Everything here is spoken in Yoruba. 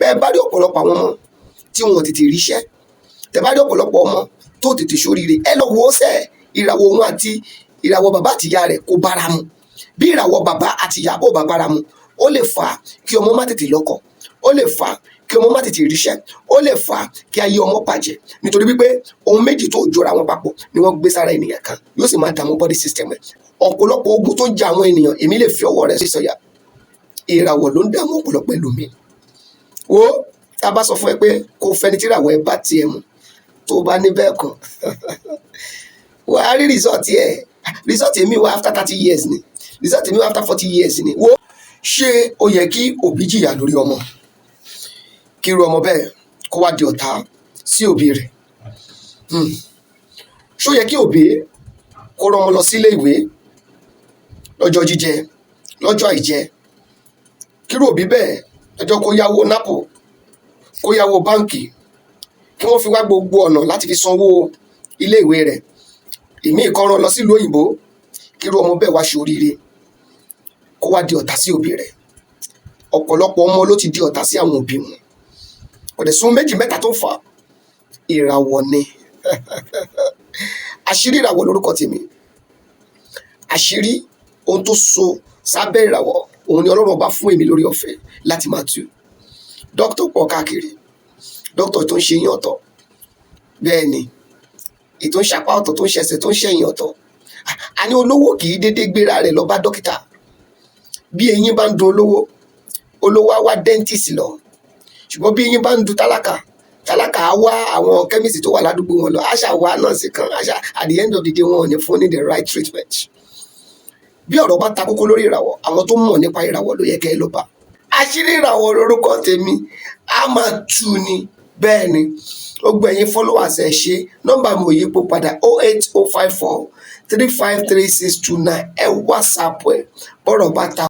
tẹ́ bá rí ọ̀pọ̀lọpọ̀ àwọn ọmọ tí wọn tètè ríṣẹ́, tẹ́ bá rí ọ̀pọ̀lọpọ̀ ọmọ tó tètè ṣoríire, ẹ lọ wò ó sẹ́ ìràwọ̀ òun àti ìràwọ̀ bàbá àti ìyá rẹ̀ kò bára mu. Bí ìràwọ̀ bàbá àti ìyá bò bá bára mu, ó lè fà á kí ọmọ má tètè lọ́kọ, ó lè fà á kí ọmọ má tètè ríṣẹ́, ó lè fà á kí ayé ọmọ bàjẹ́, nítorí wípé ohun méjì tó jọra wọn papọ̀ ni wọ́n gbé sára ènìyàn kan, yóò sì máa dààmú body system ẹ̀. Ọ̀pọ̀lọpọ̀ ogun tó ń jà àwọn ènìyàn, èmi lè fi ọwọ́ rẹ̀ sí sọ̀yà, ìràwọ̀ ló ń dààmú ọ̀pọ̀lọpọ̀ ẹlòmíì. Wo tá a bá sọ fún ẹ pé kò fẹ́ni tí ìràwọ̀ ẹ bá tiẹ̀ mu, tó bá ní bẹ́ẹ̀ kan wà á rí rìsọ́ọ̀tì ẹ̀. Rìsọ́ọ̀tì èmi wá after 30 years ni, rìsọ́ọ̀tì èmi wá after 40 years ni. Wo ṣé ó yẹ kí òbí jìyà lórí ọmọ, kí irú ọmọ bẹ́ẹ̀ kó wá di ọ̀tá sí òbí rẹ̀? Ṣó yẹ kí òbí kó rán ọmọ lọ sílé ìwé lọ́jọ́ jíjẹ lọ́jọ́ àìjẹ, kí irú òbí bẹ́ẹ̀ lọ́jọ́ kó yáwó nápò, kó yáwó báǹkì, kí wọ́n fi wá gbogbo ọ̀nà láti fi sanwó ilé ìwé rẹ̀, ìmí ìkọ́ran lọ sílùú òyìnbó, kí irú ọmọ bẹ́ẹ̀ wá ṣoríire kó wá di ọ̀tá sí òbí rẹ̀? Ọ̀pọ̀lọpọ̀ ọmọ ló ti di ọ̀tá sí àwọn òbí wọn. Ọ̀dẹ̀ sún méjì mẹ́ta tó fà á, ìràwọ̀ ni. Àṣírí ìràwọ̀ lórúkọ tèmi. Àṣírí ohun tó so sábẹ́ ìràwọ̀, òun ni Ọlọ́run bá fún èmi lórí ọ̀fẹ́ láti máa tú. Dókítà pọ̀ káàkiri, dókítà tó ń ṣe yín ọ̀tọ̀, bẹ́ẹ̀ ni ètò ń ṣapá ọ̀tọ̀, tó ń ṣẹ̀ṣẹ̀, tó ń ṣẹ̀yìn ọ̀tọ̀. A ní olówó kì í dédé gbéra rẹ̀ lọ bá dókítà. Bí eyín bá ń dun olówó, olówó á wá dentist lọ, ṣùgbọ́n bí eyín bá ń dun tálákà, tálákà á wá àwọn chemist tó wà ládùúgbò wọn lọ, àṣà wa nọ́ọ̀sì kan, àṣà at the end of the day wọn ò ní fún ní the right treatment. Bí ọ̀rọ̀ bá ta kókó lórí ìràwọ̀, àwọn tó mọ̀ nípa ìràwọ̀ ló yẹ kẹ́ ẹ lọ bá. Àṣírí ìràwọ̀ lórúkọ tèmi, a máa tú ni. Bẹ́ẹ̀ ni ó gbẹ̀yìn followers ẹ̀ ṣe, nọ́mbà mi ò yípo padà 08054 353629, ẹ WhatsApp ẹ̀ bọ́rọ̀ bá ta.